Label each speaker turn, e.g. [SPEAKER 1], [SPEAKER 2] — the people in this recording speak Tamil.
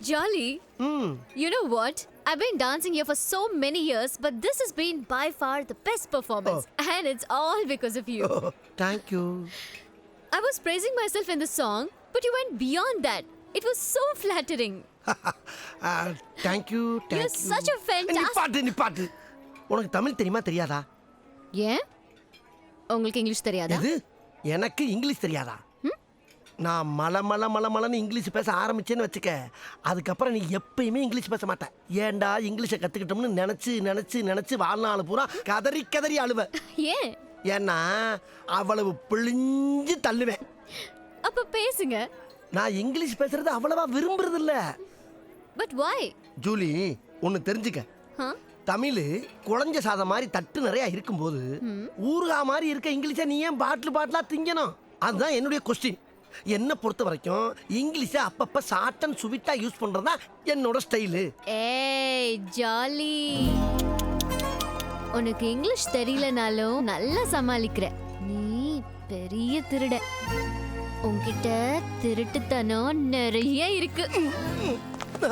[SPEAKER 1] Jolly, you know what? I've been dancing here for so many years, but this has been by far the best performance. And it's all because of you.
[SPEAKER 2] Thank you.
[SPEAKER 1] I was praising myself in the song, but you went beyond that. It was so flattering.
[SPEAKER 2] Thank you.
[SPEAKER 1] You're such a fantastic...
[SPEAKER 2] நிப்பாட்டு. உனக்கு தமிழ் தெரியுமா தெரியாதா?
[SPEAKER 1] ஏன்? உங்களுக்கு இங்கிலீஷ் தெரியாதா?
[SPEAKER 2] எது? எனக்கு இங்கிலீஷ் தெரியாதா? நான் மலன்னு இங்கிலீஷ் பேச ஆரம்பிச்சேன்னு வச்சுக்க, அதுக்கப்புறம் நீ எப்பயுமே இங்கிலீஷ் பேச மாட்டேன். ஏன்டா இங்கிலீஷை கற்றுக்கிட்டோம்னு நினச்சி வாழ்நாள் பூரா கதறி அழுவேன்.
[SPEAKER 1] ஏன்?
[SPEAKER 2] ஏன்னா அவ்வளவு பிழிஞ்சு தள்ளுவேன்.
[SPEAKER 1] அப்ப பேசுங்க.
[SPEAKER 2] நான் இங்கிலீஷ் பேசுறது அவ்வளவா விரும்புறது இல்ல.
[SPEAKER 1] But why?
[SPEAKER 2] ஜூலி, ஒன்று தெரிஞ்சுக்க. தமிழ் குழஞ்ச சாதம் மாதிரி தட்டு நிறைய இருக்கும்போது ஊறுகா மாதிரி இருக்க இங்கிலீஷை நீ ஏன் பாட்டிலா திங்கணும்? அதுதான் என்னுடைய கொஸ்டின். என்னை பொறுத்த வரைக்கும் இங்கிலீஷை அப்பப்ப ஷார்ட் அண்ட் ஸ்வீட்டா யூஸ் பண்றதா என்னோட ஸ்டைலு.
[SPEAKER 1] ஏய் ஜாலி, உனக்கு இங்கிலீஷ் தெரியலனாலும் நல்லா சமாளிக்கிற. நீ பெரிய திருட. உன்கிட்ட திருட்டுத்தனம் நிறைய இருக்கு.